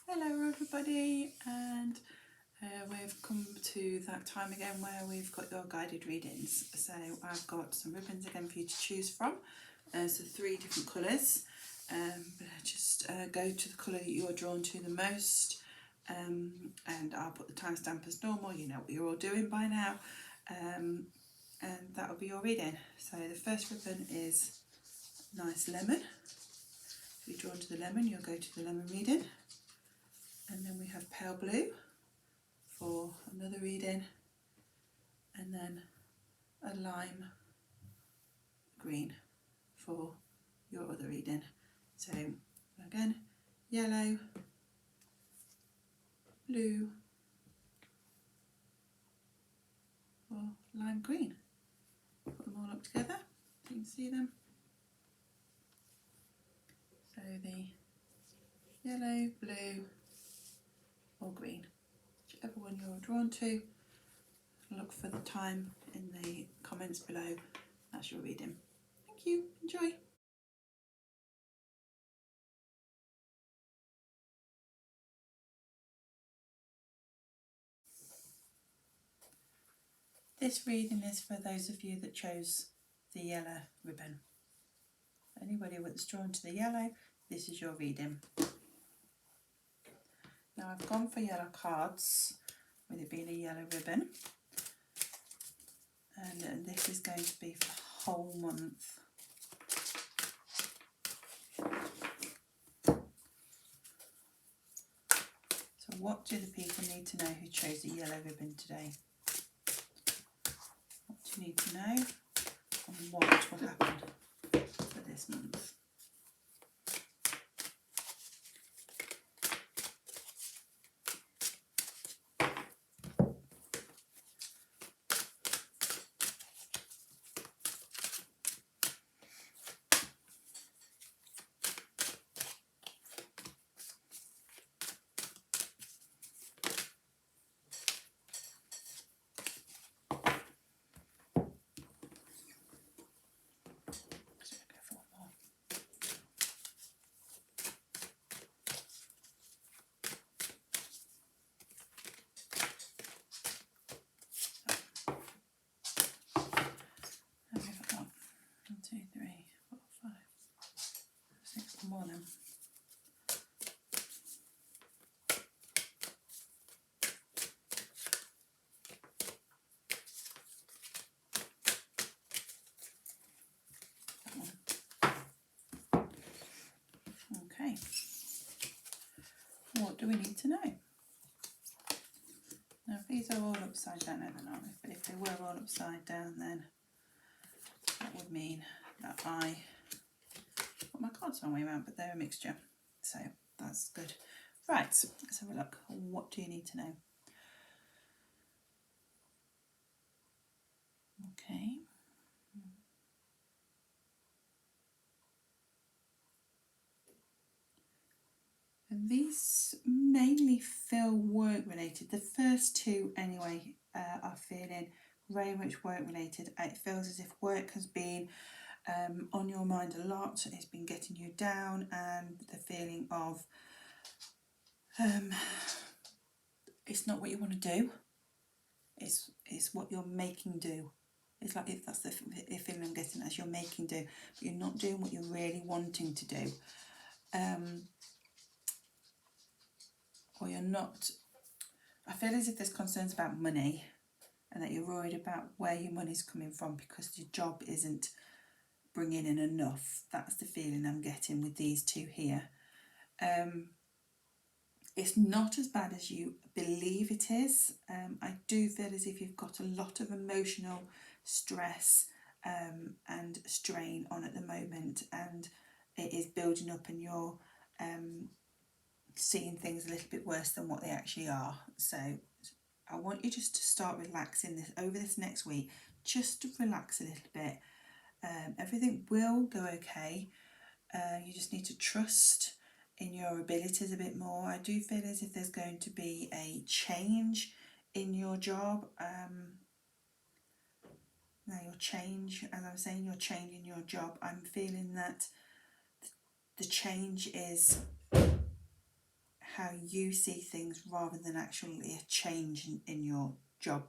Hello everybody, and we've come to that time again where we've got your guided readings. So I've got some ribbons again for you to choose from, so 3 different colours, but just go to the colour that you're drawn to the most, and I'll put the timestamp as normal. You know what you're all doing by now, and that will be your reading. So the first ribbon is nice lemon. If you're drawn to the lemon, you'll go to the lemon reading. And then we have pale blue for another reading, and then a lime green for your other reading. So again, yellow, blue, or lime green. Put them all up together so you can see them. So the yellow, blue or green, whichever one you're drawn to. Look for the time in the comments below. That's your reading. Thank you. Enjoy. This reading is for those of you that chose the yellow ribbon. Anybody that's drawn to the yellow, this is your reading. Now I've gone for yellow cards with it being a yellow ribbon, and this is going to be for the whole month. So what do the people need to know who chose the yellow ribbon today? What do you need to know, and what will happen for this month? More than. Okay. What do we need to know? Now, if these are all upside down, no, they're not. If they were all upside down, then that would mean that I put my cards the wrong way around, but they're a mixture, so that's good. Right, let's have a look. What do you need to know? Okay. And these mainly feel work related. The first two, anyway, are feeling very much work related. It feels as if work has been on your mind a lot. It's been getting you down, and the feeling of it's not what you want to do. It's what you're making do. It's like, if that's the feeling I'm getting, as you're making do, but you're not doing what you're really wanting to do. Or you're not, I feel as if there's concerns about money, and that you're worried about where your money's coming from because your job isn't bringing in enough. That's the feeling I'm getting with these two here. It's not as bad as you believe it is. I do feel as if you've got a lot of emotional stress and strain on at the moment, and it is building up, and you're seeing things a little bit worse than what they actually are. So I want you just to start relaxing this over this next week. Just to relax a little bit. Everything will go okay. You just need to trust in your abilities a bit more. I do feel as if there's going to be a change in your job. Now your change, as I'm saying, you're changing your job. I'm feeling that the change is how you see things rather than actually a change in your job.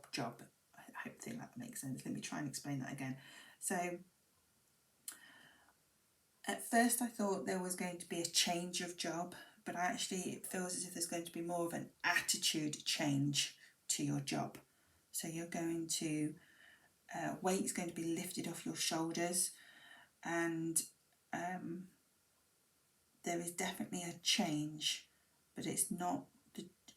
I think that makes sense. Let me try and explain that again. So at first I thought there was going to be a change of job, but actually it feels as if there's going to be more of an attitude change to your job. So you're going to, weight's going to be lifted off your shoulders, and there is definitely a change, but it's not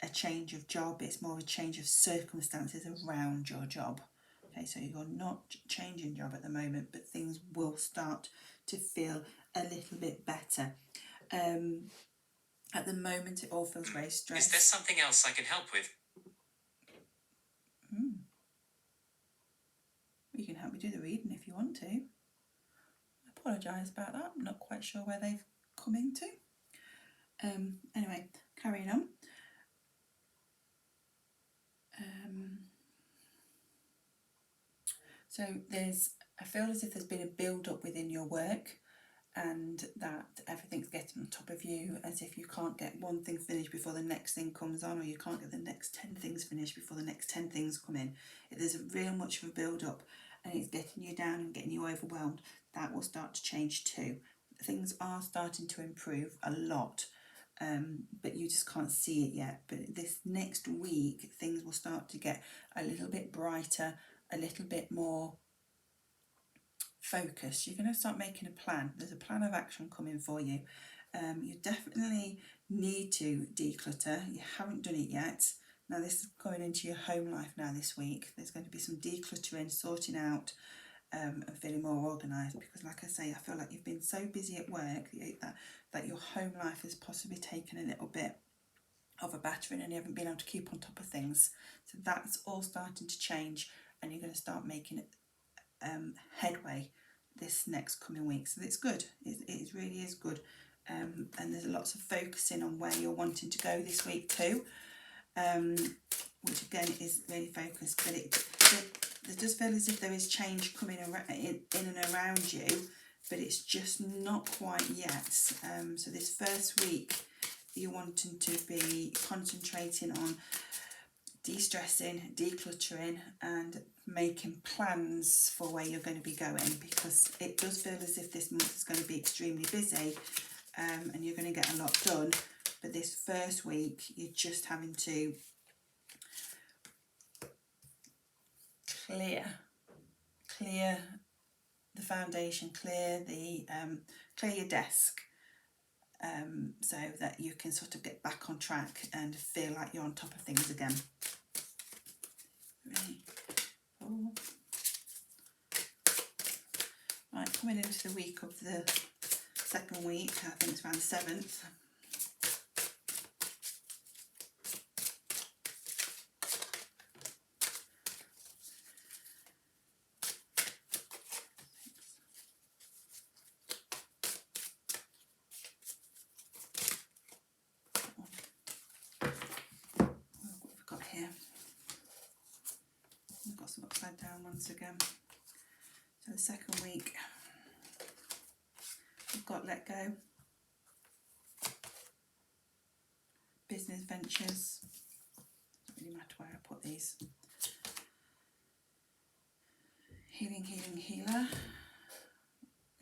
a change of job, it's more a change of circumstances around your job. Okay, so you're not changing job at the moment, but things will start to feel a little bit better. At the moment, it all feels very stressed. Is there something else I can help with? You can help me do the reading if you want to. I apologise about that. I'm not quite sure where they've come into. Anyway, carrying on. So I feel as if there's been a build-up within your work, and that everything's getting on top of you, as if you can't get one thing finished before the next thing comes on, or you can't get the next 10 things finished before the next 10 things come in. There's a real much of a build-up, and it's getting you down and getting you overwhelmed. That will start to change too. Things are starting to improve a lot, but you just can't see it yet. But this next week, things will start to get a little bit brighter, a little bit more focused. You're going to start making a plan. There's a plan of action coming for you. You definitely need to declutter. You haven't done it yet. Now this is going into your home life now this week. There's going to be some decluttering, sorting out, and feeling more organised, because like I say, I feel like you've been so busy at work that your home life has possibly taken a little bit of a battering, and you haven't been able to keep on top of things. So that's all starting to change, and you're going to start making headway this next coming week. So it's good. It really is good. And there's lots of focusing on where you're wanting to go this week too, which again is really focused. But it does feel as if there is change coming in and around you, but it's just not quite yet. So this first week you're wanting to be concentrating on de-stressing, decluttering, and making plans for where you're going to be going, because it does feel as if this month is going to be extremely busy, and you're going to get a lot done. But this first week you're just having to clear the foundation, clear your desk, so that you can sort of get back on track and feel like you're on top of things again. 3, 4. Right, coming into the week of the second week, I think it's around the 7th. Down once again. So the second week we've got let go, business ventures, doesn't really matter where I put these, healing, healer,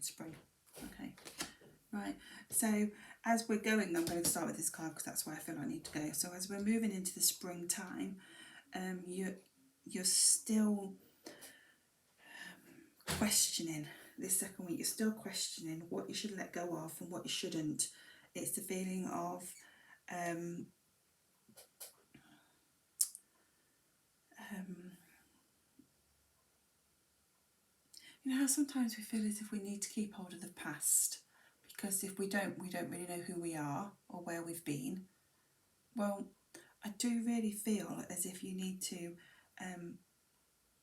spring. Okay, right, so as we're going, I'm going to start with this card because that's where I feel I need to go. So as we're moving into the springtime, you're still questioning. This second week you're still questioning what you should let go of and what you shouldn't. It's the feeling of you know how sometimes we feel as if we need to keep hold of the past, because if we don't really know who we are or where we've been. Well, I do really feel as if you need to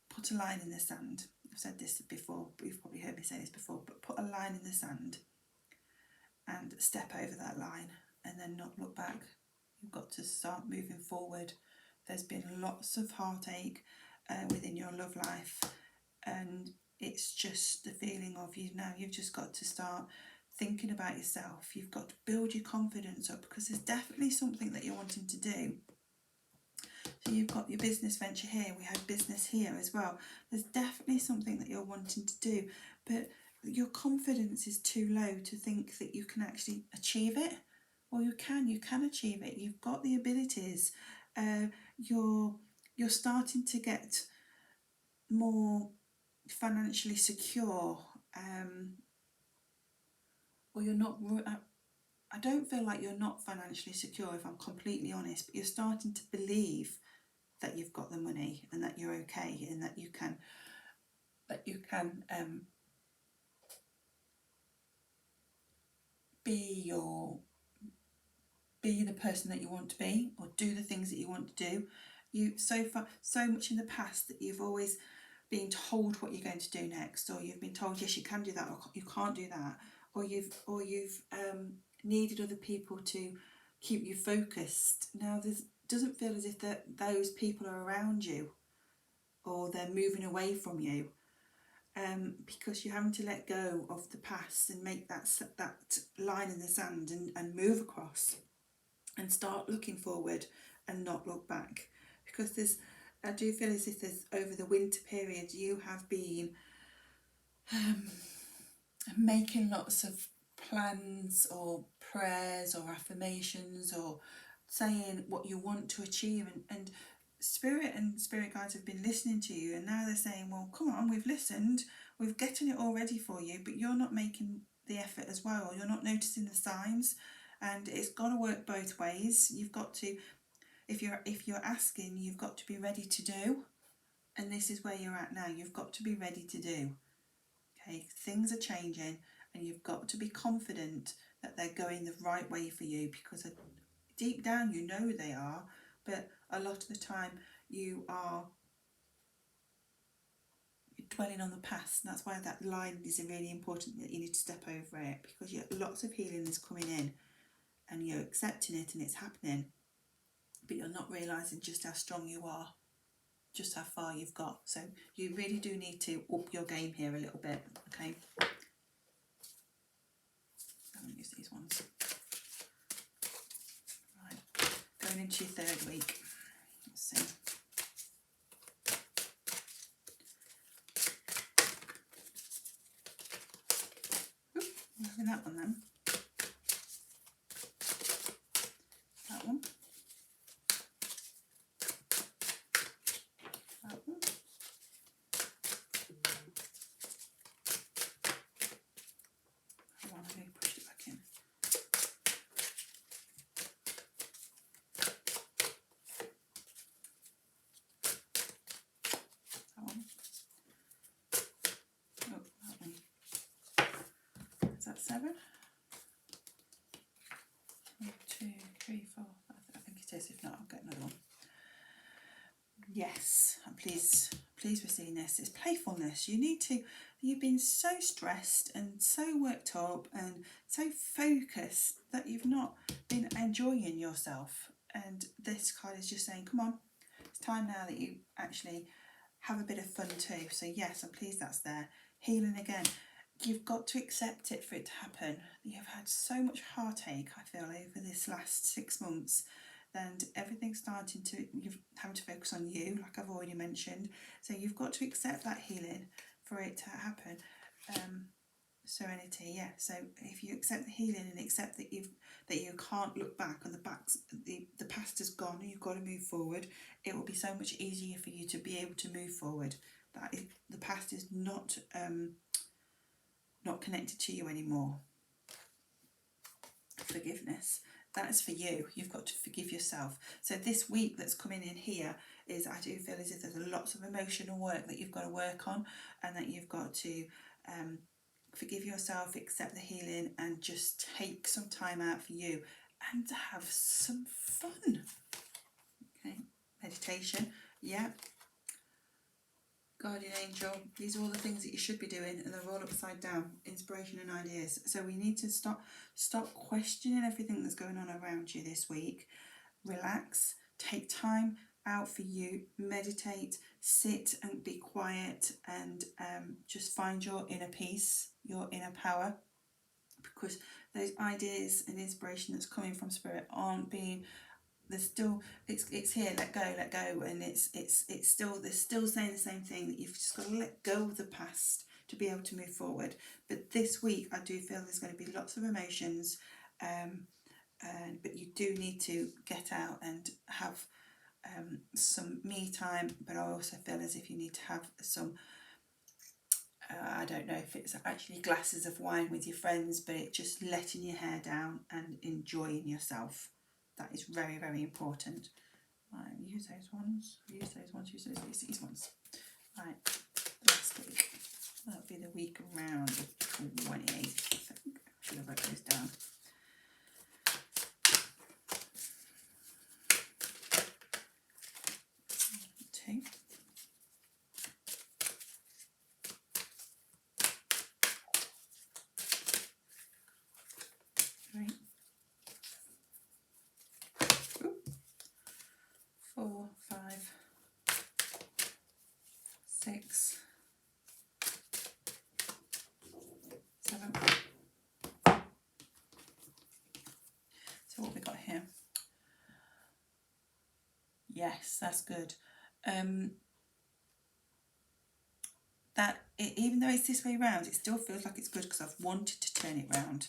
put a line in the sand. I've said this before, but you've probably heard me say this before, but put a line in the sand and step over that line and then not look back. You've got to start moving forward. There's been lots of heartache within your love life, and it's just the feeling of you've just got to start thinking about yourself. You've got to build your confidence up, because there's definitely something that you're wanting to do. So you've got your business venture here, we had business here as well. There's definitely something that you're wanting to do, but your confidence is too low to think that you can actually achieve it. Well, you can achieve it. You've got the abilities. You're starting to get more financially secure, or you're not. I don't feel like you're not financially secure, if I'm completely honest, but you're starting to believe that you've got the money and that you're okay and that you can be the person that you want to be, or do the things that you want to do. You so much in the past that you've always been told what you're going to do next, or you've been told yes you can do that, or you can't do that, or you've needed other people to keep you focused. Now this doesn't feel as if those people are around you, or they're moving away from you, because you're having to let go of the past and make that line in the sand and move across and start looking forward and not look back. Because I do feel as if there's, over the winter period, you have been making lots of plans or prayers or affirmations, or saying what you want to achieve, and spirit guides have been listening to you, and now they're saying, well, come on, we've listened, we're getting it all ready for you, but you're not making the effort as well, you're not noticing the signs. And it's got to work both ways. You've got to, if you're asking, you've got to be ready to do. And this is where you're at now. You've got to be ready to do. Okay, things are changing, and you've got to be confident that they're going the right way for you, because deep down you know they are, but a lot of the time you're dwelling on the past, and that's why that line is really important, that you need to step over it, because lots of healing is coming in, and you're accepting it and it's happening, but you're not realising just how strong you are, just how far you've got. So you really do need to up your game here a little bit, okay? I'm going to use these ones. Right, going into your third week. Let's see. Oop, I'm having that one then. That one. That one. Hold on, I need to push it back in. That one. Oh, that one. Is that 7? 1, 2, 3, 4. I think it is. If not, I'll get another one. Yes, I'm pleased we're seeing this. It's playfulness. You've been so stressed and so worked up and so focused that you've not been enjoying yourself. And this card is just saying, come on, it's time now that you actually have a bit of fun too. So yes, I'm pleased that's there. Healing again. You've got to accept it for it to happen. You've had so much heartache, I feel, over this last 6 months, and everything's starting to, you're having to focus on you, like I've already mentioned. So you've got to accept that healing for it to happen. Serenity, yeah. So if you accept the healing and accept that you can't look back, and the past is gone and you've got to move forward, it will be so much easier for you to be able to move forward. The past is not connected to you anymore. Forgiveness, that is for you. You've got to forgive yourself. So this week that's coming in here is, I do feel as if there's lots of emotional work that you've got to work on, and that you've got to forgive yourself, accept the healing, and just take some time out for you and have some fun. Okay, meditation, yeah. Guardian angel, these are all the things that you should be doing, and they're all upside down. Inspiration and ideas. So we need to stop questioning everything that's going on around you this week. Relax, take time out for you, meditate, sit and be quiet, and just find your inner peace, your inner power, because those ideas and inspiration that's coming from spirit aren't being, there's still, it's here, let go, and it's still, they're still saying the same thing, that you've just got to let go of the past to be able to move forward. But this week I do feel there's going to be lots of emotions, but you do need to get out and have some me time. But I also feel as if you need to have some, I don't know if it's actually glasses of wine with your friends, but it's just letting your hair down and enjoying yourself. That is very, very important. Right, use those ones, use these ones. Right, last week. That'll be the week around the 28th, I think. I should have wrote those down. Two. 3. 4, 5, 6, 7. So what we got here? Yes, that's good. Even though it's this way round, it still feels like it's good because I've wanted to turn it round.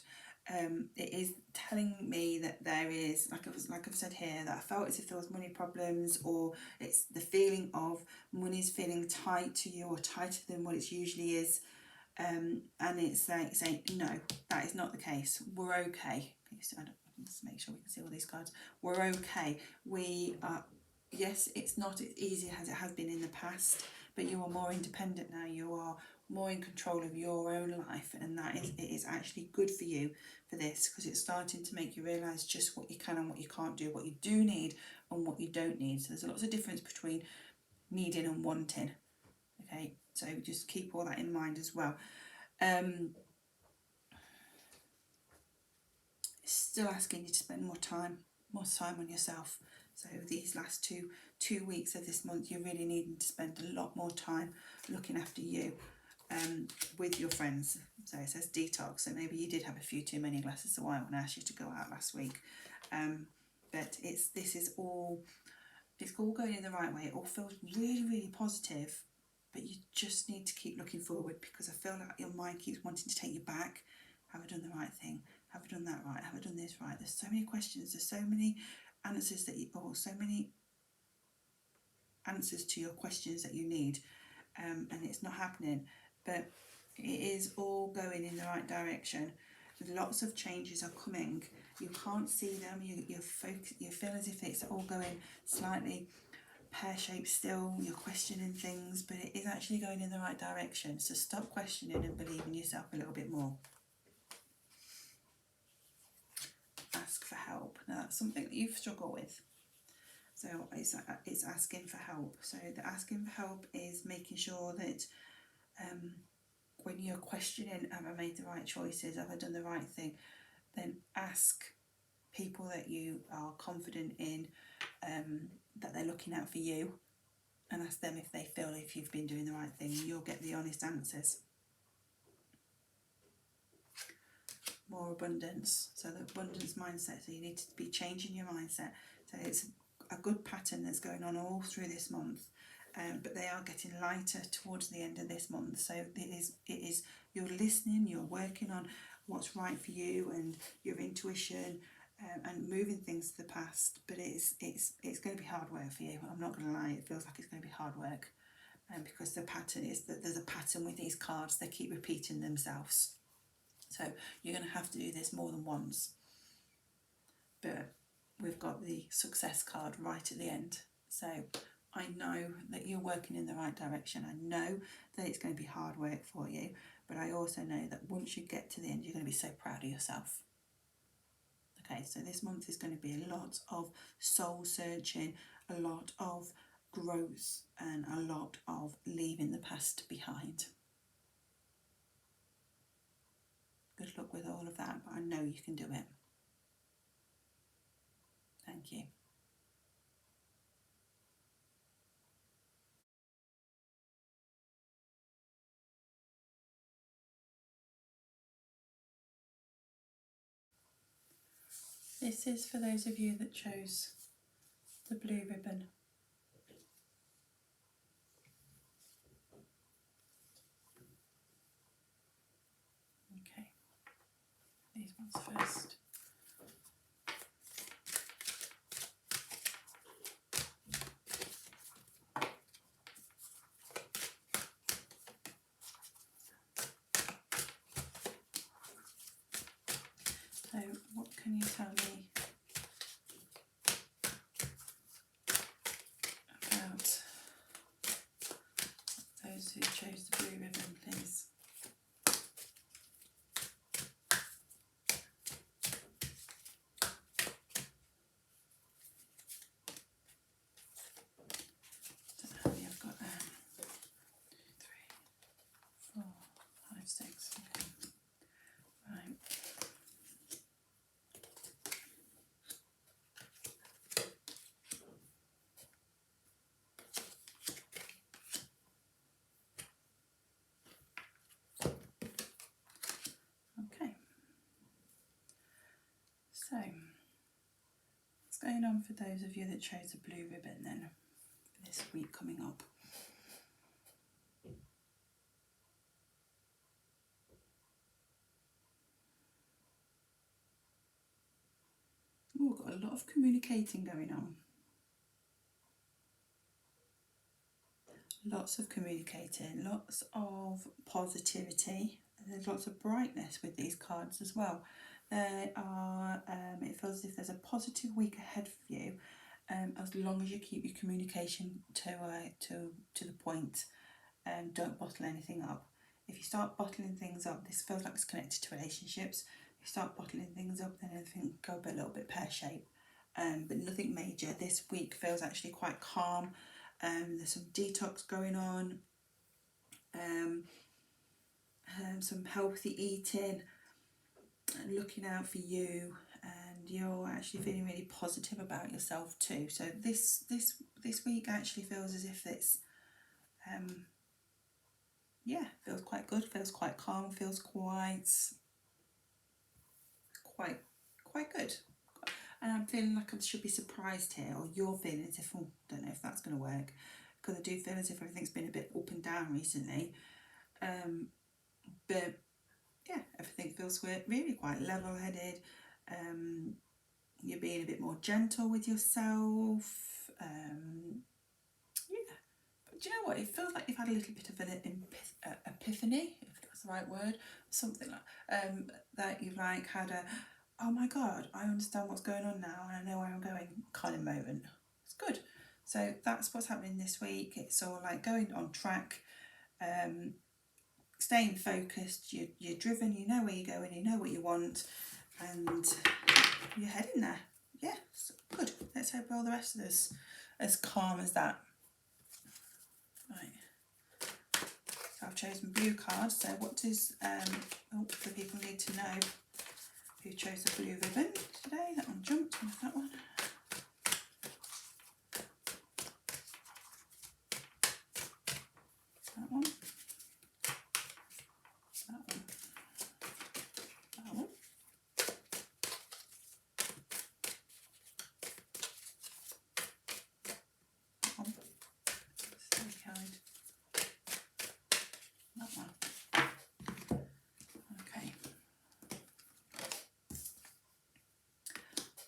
It is telling me that there is, like I've said here, that I felt as if there was money problems, or it's the feeling of money's feeling tight to you or tighter than what it usually is. And it's saying, no, that is not the case. We're okay. Let's make sure we can see all these cards. We're okay. We are, yes, it's not as easy as it has been in the past, but you are more independent now. You are more in control of your own life, and it is actually good for you for this, because it's starting to make you realise just what you can and what you can't do, what you do need and what you don't need. So there's lots of difference between needing and wanting. Okay, so just keep all that in mind as well. Still asking you to spend more time on yourself. So these last two weeks of this month, you're really needing to spend a lot more time looking after you, with your friends. So it says detox, so maybe you did have a few too many glasses of wine when I asked you to go out last week. But it's all going in the right way. It all feels really, really positive, but you just need to keep looking forward, because I feel like your mind keeps wanting to take you back. Have I done the right thing? Have I done that right? Have I done this right? There's so many questions, there's so many answers so many answers to your questions that you need, and it's not happening. But it is all going in the right direction. Lots of changes are coming. You can't see them. You feel as if it's all going slightly pear-shaped still. You're questioning things, but it is actually going in the right direction. So stop questioning and believe in yourself a little bit more. Ask for help. Now that's something that you've struggled with. So it's asking for help. So the asking for help is making sure that when you're questioning, have I made the right choices? Have I done the right thing? Then ask people that you are confident in, that they're looking out for you, and ask them if they feel if you've been doing the right thing. You'll get the honest answers. More abundance. So the abundance mindset. So you need to be changing your mindset. So it's a good pattern that's going on all through this month. But they are getting lighter towards the end of this month. So it is you're listening, you're working on what's right for you and your intuition, and moving things to the past. But it's going to be hard work for you. I'm not going to lie, it feels like it's going to be hard work, because the pattern is that there's a pattern with these cards. They keep repeating themselves. So you're going to have to do this more than once. But we've got the success card right at the end. So I know that you're working in the right direction. I know that it's going to be hard work for you, but I also know that once you get to the end, you're going to be so proud of yourself. Okay, so this month is going to be a lot of soul searching, a lot of growth, and a lot of leaving the past behind. Good luck with all of that, but I know you can do it. Thank you. This is for those of you that chose the blue ribbon. Okay, these ones first. So what can you tell me about those who chose the blue ribbon, please? Don't know how many I've got. 2, 3, 4, 5, 6. Okay. Right. Okay. So, what's going on for those of you that chose the blue ribbon then this week coming up? Oh, we've got a lot of communicating going on. Lots of communicating, lots of positivity, and there's lots of brightness with these cards as well. There are, it feels as if there's a positive week ahead for you, as long as you keep your communication to the point and don't bottle anything up. If you start bottling things up, this feels like it's connected to relationships. If you start bottling things up, then everything go a little bit pear-shaped, but nothing major. This week feels actually quite calm. There's some detox going on, some healthy eating, and looking out for you, and you're actually feeling really positive about yourself too. So this week actually feels as if it's feels quite good, feels quite calm, feels quite good. And I'm feeling like I should be surprised here, or you're feeling as if, oh, don't know if that's going to work, because I do feel as if everything's been a bit up and down recently. But yeah, everything feels really quite level-headed. You're being a bit more gentle with yourself. But do you know what? It feels like you've had a little bit of an epiphany, if that's the right word, something like that. You've like had a, oh my God, I understand what's going on now and I know where I'm going kind of moment. It's good. So that's what's happening this week. It's all like going on track, staying focused, you're driven, you know where you're going, you know what you want, and you're heading there. Yeah, good. Let's hope all the rest of us as calm as that. Right. So I've chosen blue cards. So what does the people need to know who chose the blue ribbon today? That one jumped. Where's that one? That one. That one. That one. That one. Stay kind. That one. Okay.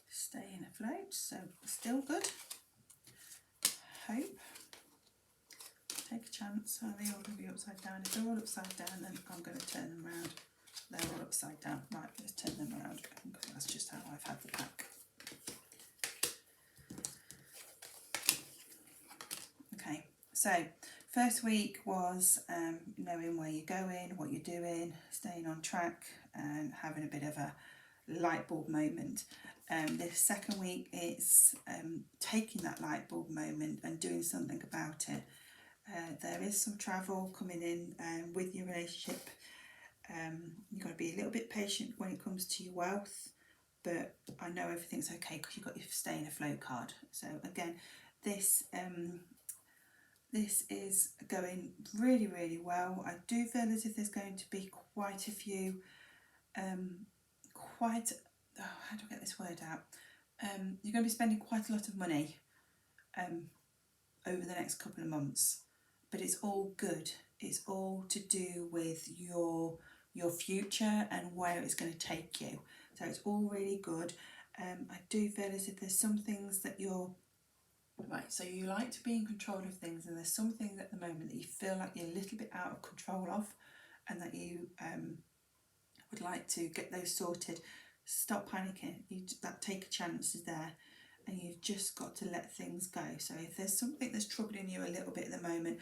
Staying afloat, so still good. Hope. Take a chance. Are they all going to be upside down? If they're all upside down, then I'm going to turn them around. They're all upside down. Right, let's turn them around. That's just how I've had the pack. Okay, so first week was knowing where you're going, what you're doing, staying on track, and having a bit of a light bulb moment. The second week is taking that light bulb moment and doing something about it. There is some travel coming in with your relationship. You've got to be a little bit patient when it comes to your wealth, but I know everything's okay because you've got your staying afloat card. So again, this is going really, really well. I do feel as if there's going to be quite a few how do I get this word out? You're going to be spending quite a lot of money over the next couple of months, but it's all good. It's all to do with your future and where it's going to take you. So it's all really good. I do feel as if there's some things that you're right. So you like to be in control of things, and there's some things at the moment that you feel like you're a little bit out of control of, and that you would like to get those sorted. Stop panicking. That take a chance is there, and you've just got to let things go. So if there's something that's troubling you a little bit at the moment,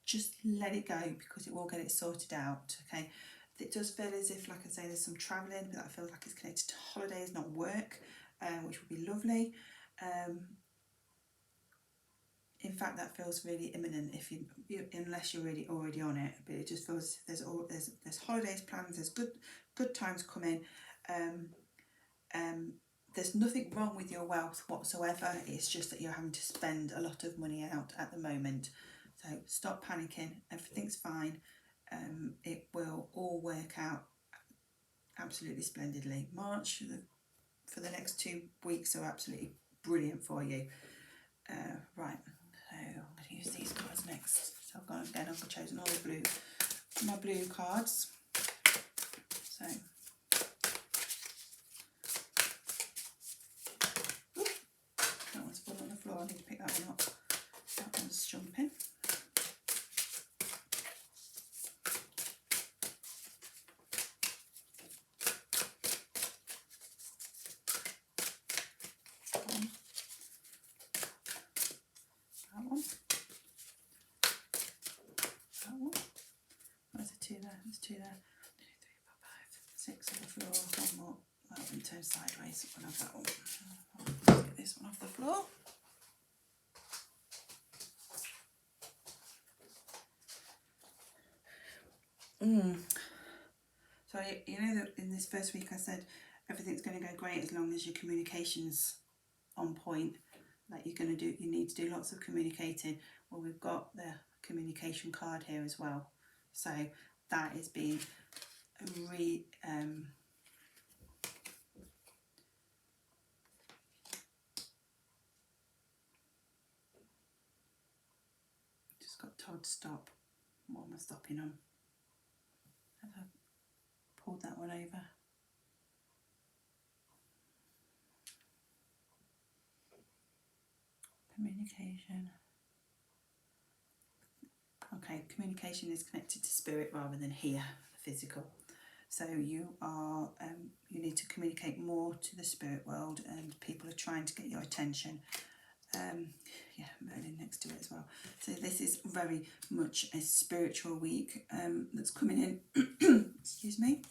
just let it go, because it will get it sorted out. Okay, it does feel as if, like I say, there's some travelling, but that feels like it's connected to holidays, not work, which would be lovely. In fact, that feels really imminent if you unless you're really already on it. But it just feels there's holidays planned. There's good times coming. There's nothing wrong with your wealth whatsoever. It's just that you're having to spend a lot of money out at the moment. So stop panicking. Everything's fine. It will all work out absolutely splendidly. March for the next 2 weeks are absolutely brilliant for you. Right. So I'm going to use these cards next. So I've gone again. I've chosen all the my blue cards. So that one's fallen on the floor. I need to pick that one up. That one's jumping. There's two there. 2, 3, 4, 5, 6 on the floor. One more. That one turned sideways. We'll have that one. Let's get this one off the floor. So you know that in this first week I said everything's going to go great as long as your communication's on point. Like you need to do lots of communicating. Well, we've got the communication card here as well. So that is being just got told to stop. What am I stopping on? Have I pulled that one over? Communication. Okay, communication is connected to spirit rather than here, physical. So you need to communicate more to the spirit world, and people are trying to get your attention. Yeah, Merlin next to it as well. So this is very much a spiritual week that's coming in. Excuse me.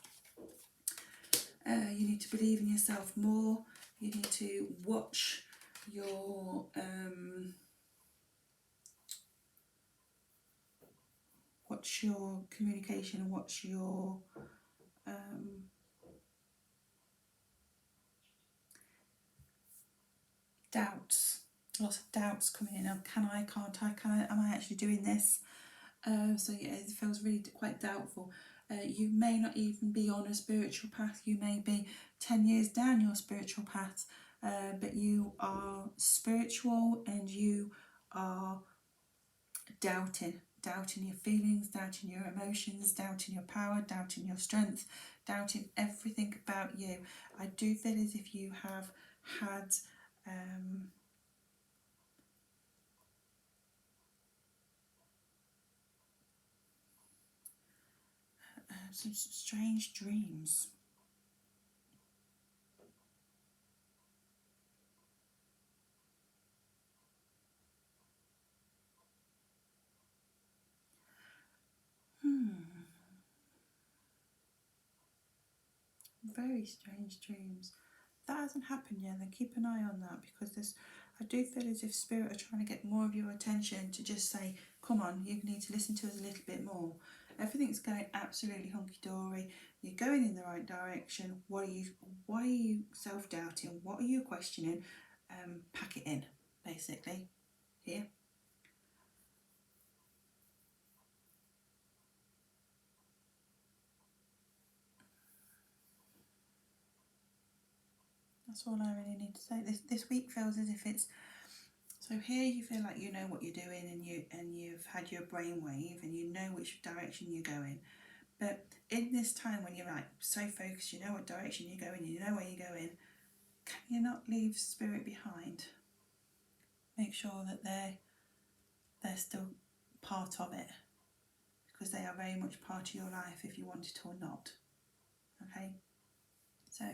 You need to believe in yourself more. You need to watch your communication, watch your doubts. Lots of doubts coming in. Can I, can't I, am I actually doing this? So yeah, it feels really quite doubtful. You may not even be on a spiritual path. You may be 10 years down your spiritual path, but you are spiritual and you are doubting your feelings, doubting your emotions, doubting your power, doubting your strength, doubting everything about you. I do feel as if you have had some strange dreams. Very strange dreams. That hasn't happened yet, then keep an eye on that, because I do feel as if spirit are trying to get more of your attention, to just say, come on, you need to listen to us a little bit more. Everything's going absolutely hunky-dory. You're going in the right direction. Why are you self-doubting? What are you questioning? Pack it in, basically. Here. That's all I really need to say. This week feels as if it's, so here you feel like you know what you're doing, and you've had your brainwave and you know which direction you're going. But in this time when you're like so focused, you know what direction you're going, you know where you're going, can you not leave spirit behind? Make sure that they're still part of it, because they are very much part of your life if you want it or not. Okay? So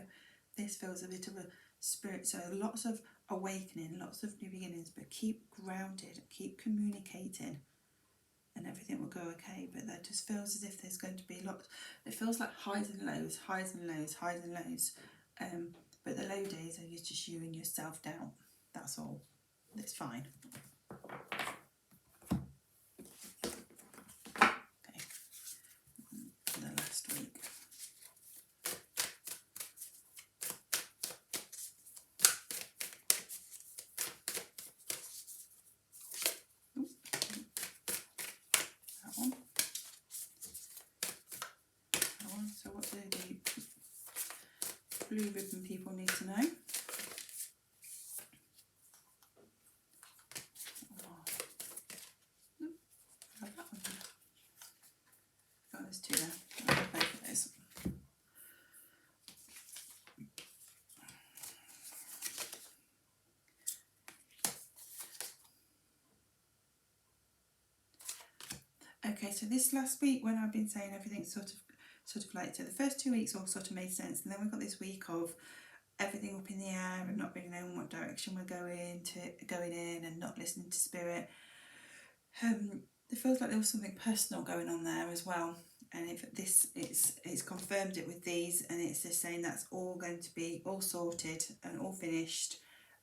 this feels a bit of a spirit, so lots of awakening, lots of new beginnings, but keep grounded, keep communicating, and everything will go okay. But that just feels as if there's going to be lots, it feels like highs and lows, highs and lows, highs and lows. But the low days are just you and your self-doubt. That's all. It's fine. Okay. For the last week. That one. That one. So what do the blue ribbon people need to know? There's two there. I'll have both of those. Okay, so this last week when I've been saying everything sort of like, so the first 2 weeks all sort of made sense, and then we've got this week of everything up in the air and not really knowing what direction we're going in and not listening to spirit. It feels like there was something personal going on there as well. And if it's confirmed it with these, and it's just saying that's all going to be all sorted and all finished.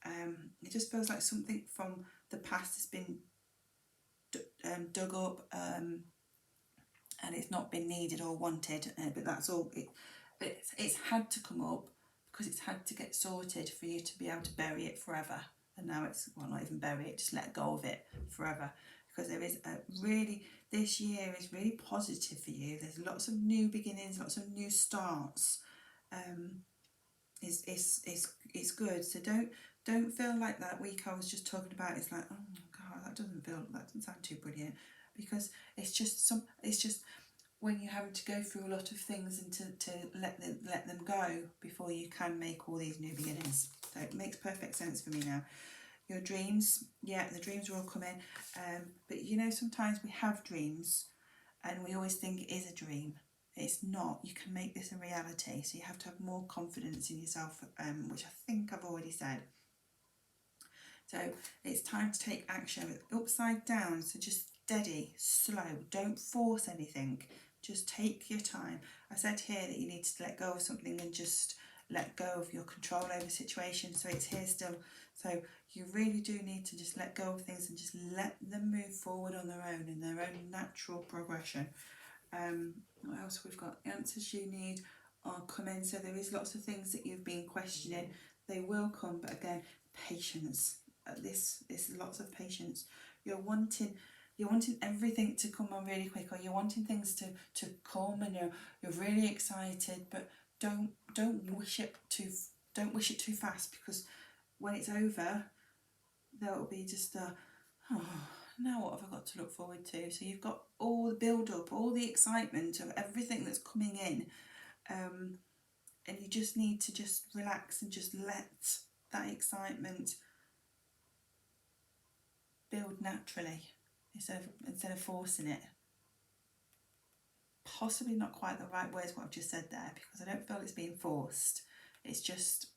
It just feels like something from the past has been dug up, and it's not been needed or wanted. But that's all. It's had to come up because it's had to get sorted for you to be able to bury it forever. And now it's, well, not even bury it, just let go of it forever. Because there is this year is really positive for you. There's lots of new beginnings, lots of new starts. It's good. So don't feel like that week I was just talking about. It's like, oh God, that doesn't sound too brilliant, because it's just when you're having to go through a lot of things and to let them go before you can make all these new beginnings. So it makes perfect sense for me now. Your dreams, yeah, the dreams are all coming. But you know, sometimes we have dreams and we always think it is a dream. It's not. You can make this a reality. So you have to have more confidence in yourself, which I think I've already said. So it's time to take action. Upside down, so just steady, slow. Don't force anything. Just take your time. I said here that you need to let go of something and just let go of your control over the situation. So it's here still. So you really do need to just let go of things and just let them move forward on their own, in their own natural progression. What else we've got? Answers you need are coming. So there is lots of things that you've been questioning. They will come, but again, patience. This is lots of patience. You're wanting everything to come on really quick, or you're wanting things to come, and you're really excited, but don't wish it too fast, because when it's over, there will be just now what have I got to look forward to? So you've got all the build up, all the excitement of everything that's coming in, and you just need to just relax and just let that excitement build naturally instead of forcing it. Possibly not quite the right words what I've just said there, because I don't feel it's being forced. It's just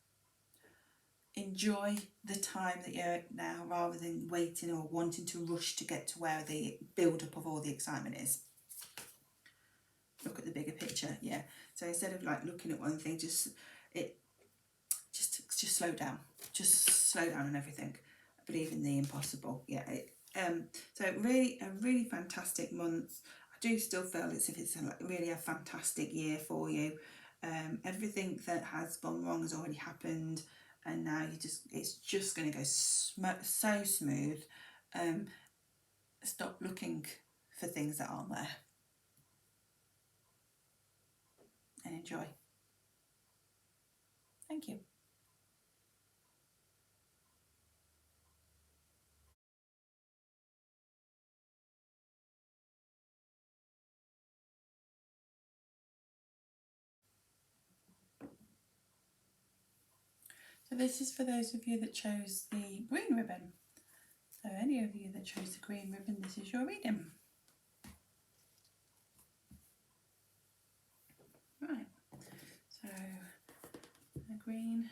enjoy the time that you're at now, rather than waiting or wanting to rush to get to where the build up of all the excitement is. Look at the bigger picture, yeah. So instead of like looking at one thing, just slow down. Just slow down on everything. Believe in the impossible. Yeah. So really a really fantastic month. I do still feel as if it's really a fantastic year for you. Everything that has gone wrong has already happened, and now it's just going to go so smooth. Stop looking for things that aren't there, and enjoy. Thank you. But this is for those of you that chose the green ribbon. So any of you that chose the green ribbon, this is your reading. Right, so the green,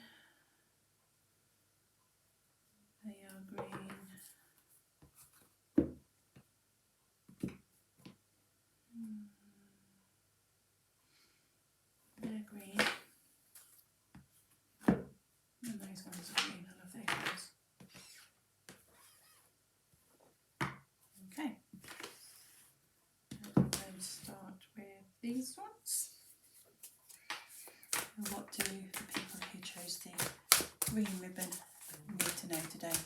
they are green. They're green. And those ones are green. I love those ones. Okay. I'm going to start with these ones. And what do the people who chose the green ribbon need to know today?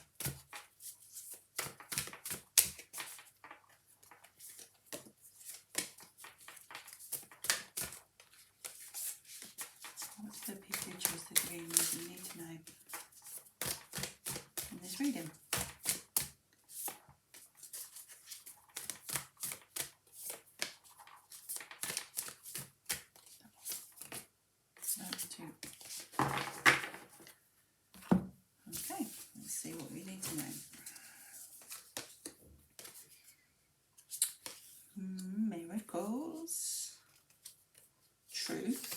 What do the people who chose the green ribbon need to know in this reading? Two. Okay, let's see what we need to know. Miracles, truth,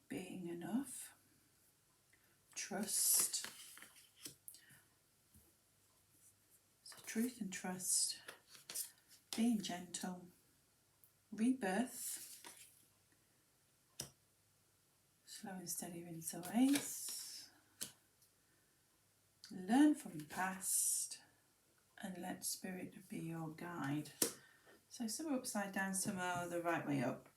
being enough, trust. So truth and trust, being gentle, rebirth, slow and steady wins the race, learn from the past, and let spirit be your guide. So some are upside down, some are the right way up.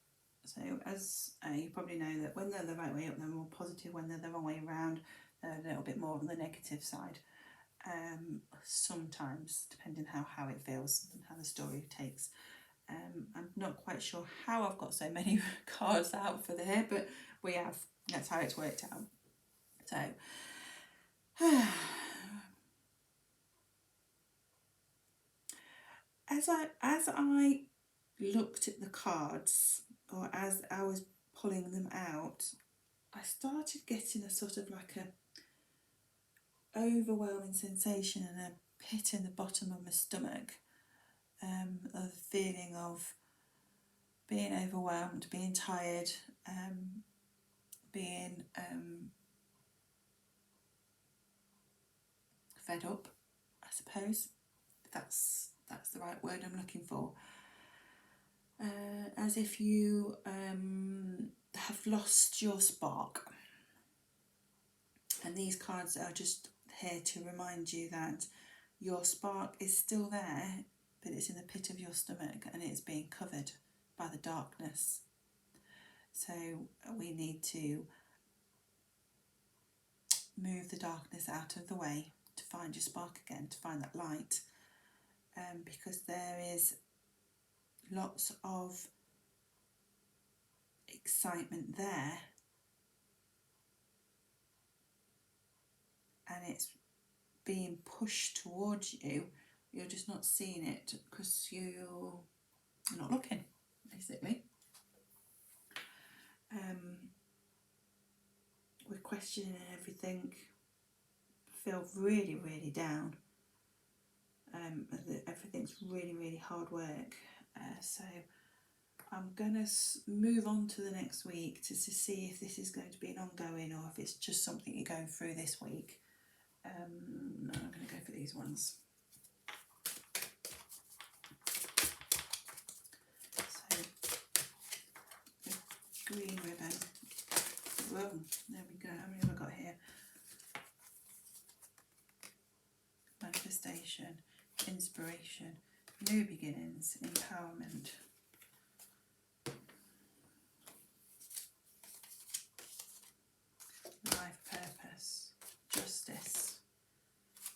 So as you probably know that when they're the right way up, they're more positive. When they're the wrong way around, they're a little bit more on the negative side. Sometimes, depending how it feels and how the story takes. I'm not quite sure how I've got so many cards out for here, but we have. That's how it's worked out. So, as I looked at the cards, or as I was pulling them out, I started getting a sort of like a overwhelming sensation and a pit in the bottom of my stomach, a feeling of being overwhelmed, being tired, being fed up, I suppose. That's the right word I'm looking for. As if you have lost your spark. And these cards are just here to remind you that your spark is still there, but it's in the pit of your stomach and it's being covered by the darkness. So we need to move the darkness out of the way to find your spark again, to find that light, because there is lots of excitement there, and it's being pushed towards you. You're just not seeing it because you're not looking, basically. We're questioning everything, feel really, really down. Everything's really, really hard work. So I'm going to move on to the next week to see if this is going to be an ongoing or if it's just something you're going through this week. I'm going to go for these ones. So, the green ribbon. Whoa, there we go. How many have I got here? Manifestation, inspiration, new beginnings, empowerment. Life purpose, justice,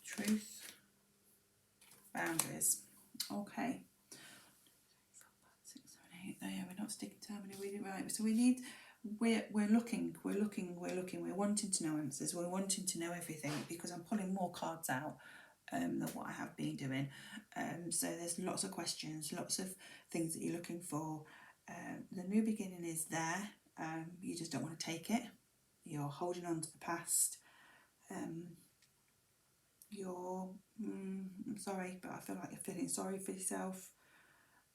truth, boundaries. Okay. 6, 7, 8. There, we're not sticking to how many we did right. So we're looking. We're wanting to know answers. We're wanting to know everything because I'm pulling more cards out than what I have been doing. So there's lots of questions, lots of things that you're looking for. The new beginning is there. You just don't want to take it. You're holding on to the past. I'm sorry, but I feel like you're feeling sorry for yourself.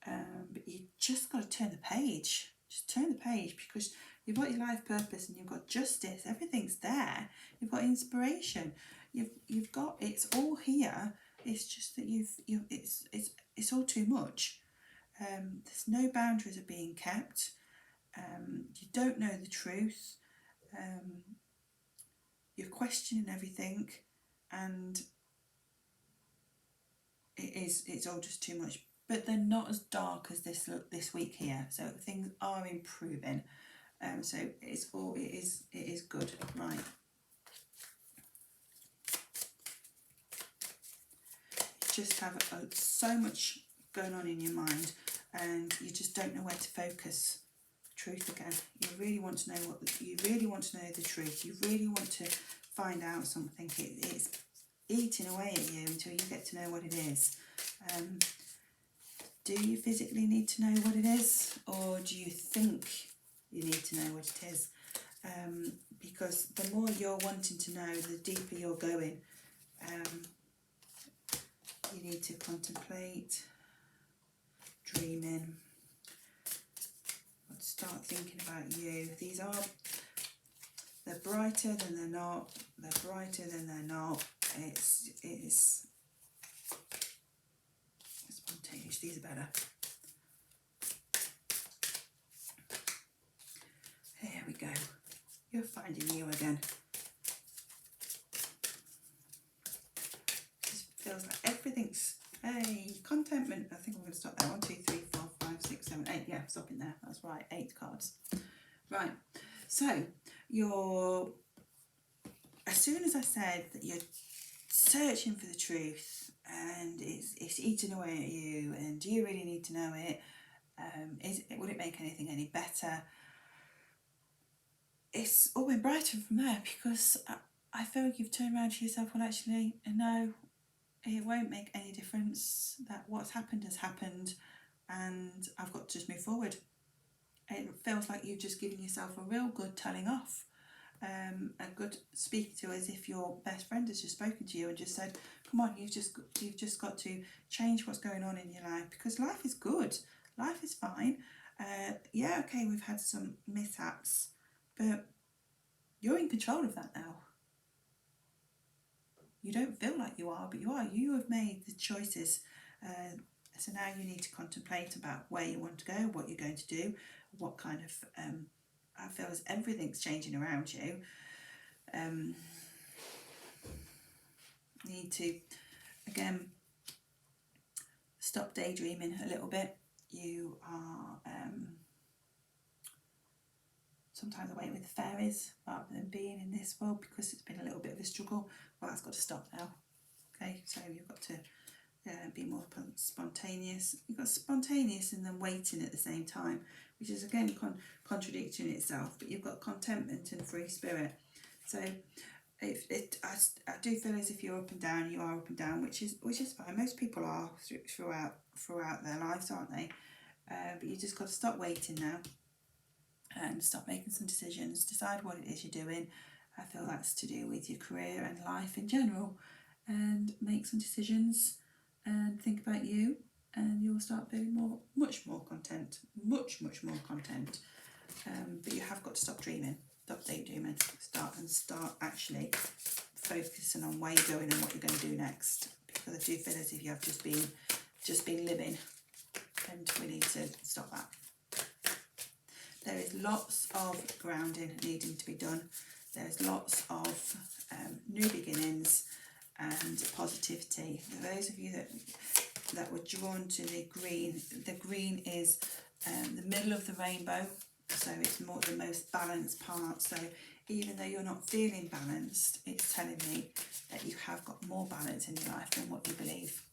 But you just got to turn the page. Just turn the page, because you've got your life purpose and you've got justice. Everything's there. You've got inspiration. You've got, it's all here. It's just that it's all too much. There's no boundaries are being kept. You don't know the truth. You're questioning everything, and it's all just too much. But they're not as dark as this week here, so things are improving. So it is good, right? You just have so much going on in your mind, and you just don't know where to focus. Truth again. You really want to know you really want to know the truth. You really want to find out something. It's eating away at you until you get to know what it is. Do you physically need to know what it is, or do you think you need to know what it is? Because the more you're wanting to know, the deeper you're going. You need to contemplate, dreaming, start thinking about you. They're brighter than they're not. They're brighter than they're not. It's spontaneous. These are better. Here we go. You're finding you again. It feels like everything's contentment. I think I'm going to stop there. 1, 2, 3, 4, 5, 6, 7, 8. Yeah, stopping there. That's right. 8 cards. Right. So as soon as I said that you're searching for the truth and it's eating away at you, and do you really need to know it? Would it make anything any better? It's all been brighter from there, because I feel like you've turned around to yourself, well, actually, no, it won't make any difference. That what's happened has happened, and I've got to just move forward. It feels like you've just given yourself a real good telling off, a good speak to, as if your best friend has just spoken to you and just said, come on, you've just got to change what's going on in your life, because life is good, life is fine. Yeah, okay, we've had some mishaps, but you're in control of that now. You don't feel like you are, but you are. You have made the choices. So now you need to contemplate about where you want to go, what you're going to do, what kind of, I feel as everything's changing around you. You need to, again, stop daydreaming a little bit. You are sometimes away with the fairies rather than being in this world, because it's been a little bit of a struggle. Well, that's got to stop now. Okay, so you've got to be more spontaneous. You've got spontaneous and then waiting at the same time, which is again contradicting itself, but you've got contentment and free spirit. So I do feel as if you're up and down. You are up and down, which is fine. Most people are throughout their lives, aren't they? But you just got to stop waiting now and stop making some decisions. Decide what it is you're doing. I feel that's to do with your career and life in general, and make some decisions and think about you, and you'll start feeling much more content. But you have got to stop dreaming, stop daydreaming, start actually focusing on where you're going and what you're going to do next, because I do feel as if you have just been living, and we need to stop that. There is lots of grounding needing to be done. There's lots of new beginnings and positivity. For those of you that were drawn to the green is the middle of the rainbow, so it's the most balanced part. So even though you're not feeling balanced, it's telling me that you have got more balance in your life than what you believe.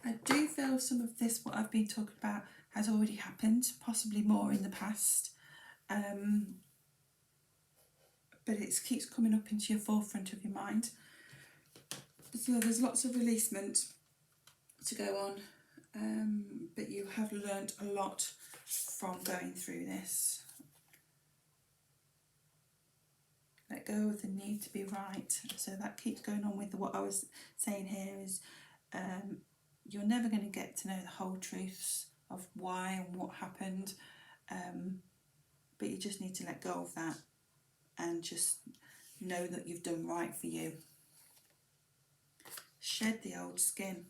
I do feel some of this, what I've been talking about, has already happened, possibly more in the past. But it keeps coming up into your forefront of your mind. So there's lots of releasement to go on, but you have learnt a lot from going through this. Let go of the need to be right. So that keeps going on with what I was saying here is you're never going to get to know the whole truths of why and what happened, but you just need to let go of that and just know that you've done right for you. Shed the old skin.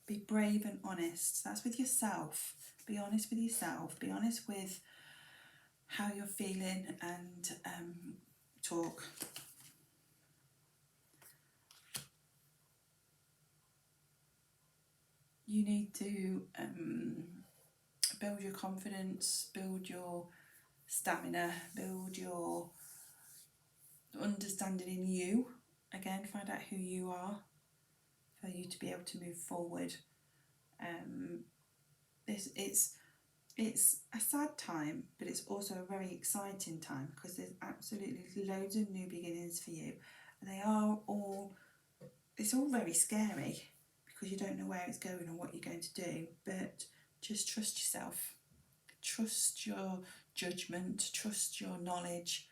Be brave and honest. That's with yourself. Be honest with yourself. Be honest with how you're feeling and talk. You need to build your confidence, build your stamina, build your understanding in you. Again, find out who you are for you to be able to move forward. It's a sad time, but it's also a very exciting time because there's absolutely loads of new beginnings for you. And it's all very scary because you don't know where it's going or what you're going to do, but just trust yourself. Trust your judgment, trust your knowledge,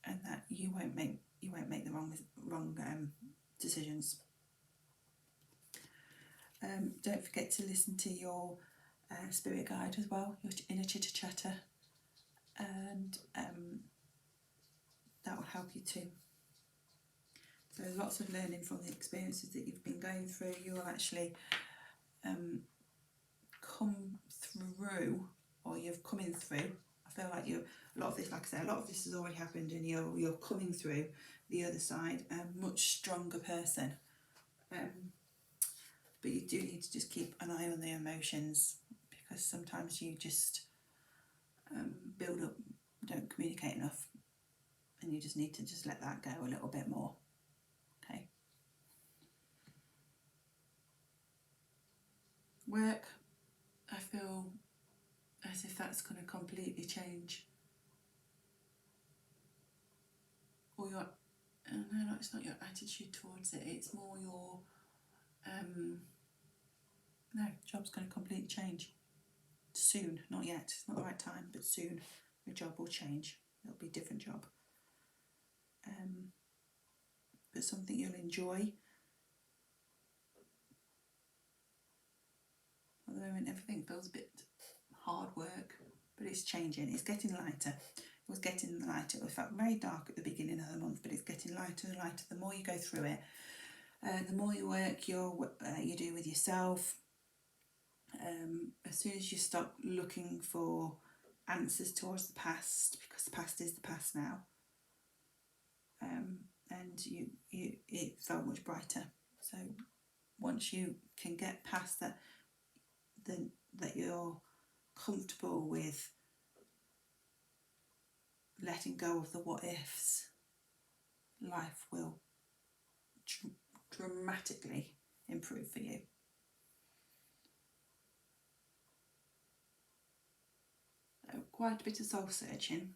and that you won't make the wrong decisions. Don't forget to listen to your spirit guide as well, your inner chitter chatter, and that will help you too. So lots of learning from the experiences that you've been going through. You will actually come through, or you've coming through. I feel like a lot of this, like I said, a lot of this has already happened, and you're coming through the other side a much stronger person. But you do need to just keep an eye on the emotions, because sometimes you just build up, don't communicate enough, and you just need to just let that go a little bit more. Okay. Work, I feel as if that's going to completely change. Or your, no, it's not your attitude towards it, it's more your, no, job's going to completely change. Soon, not yet, it's not the right time, but soon your job will change. It'll be a different job. But something you'll enjoy. At the moment, everything feels a bit hard work, but it's changing. It's getting lighter. It was getting lighter. It felt very dark at the beginning of the month, but it's getting lighter and lighter. The more you go through it, the more you work you do with yourself. As soon as you stop looking for answers towards the past, because the past is the past now, and it felt much brighter. So once you can get past that, then that you're comfortable with letting go of the what ifs, life will dramatically improve for you. So quite a bit of soul searching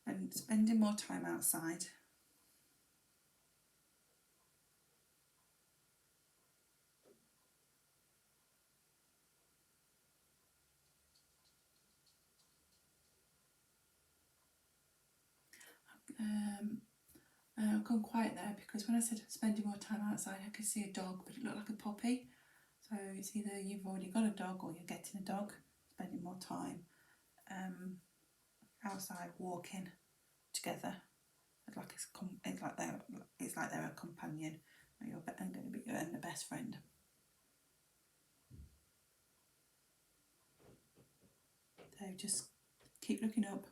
and spending more time outside. I've gone quiet there because when I said spending more time outside, I could see a dog, but it looked like a puppy. So it's either you've already got a dog or you're getting a dog. Spending more time outside walking together. It's like they're a companion, and going to be your best friend. So just keep looking up,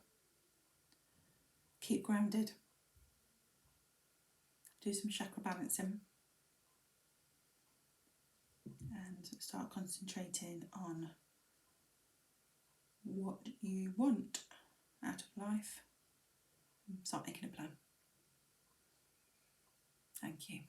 keep grounded, do some chakra balancing, and start concentrating on what you want out of life. Start making a plan. Thank you.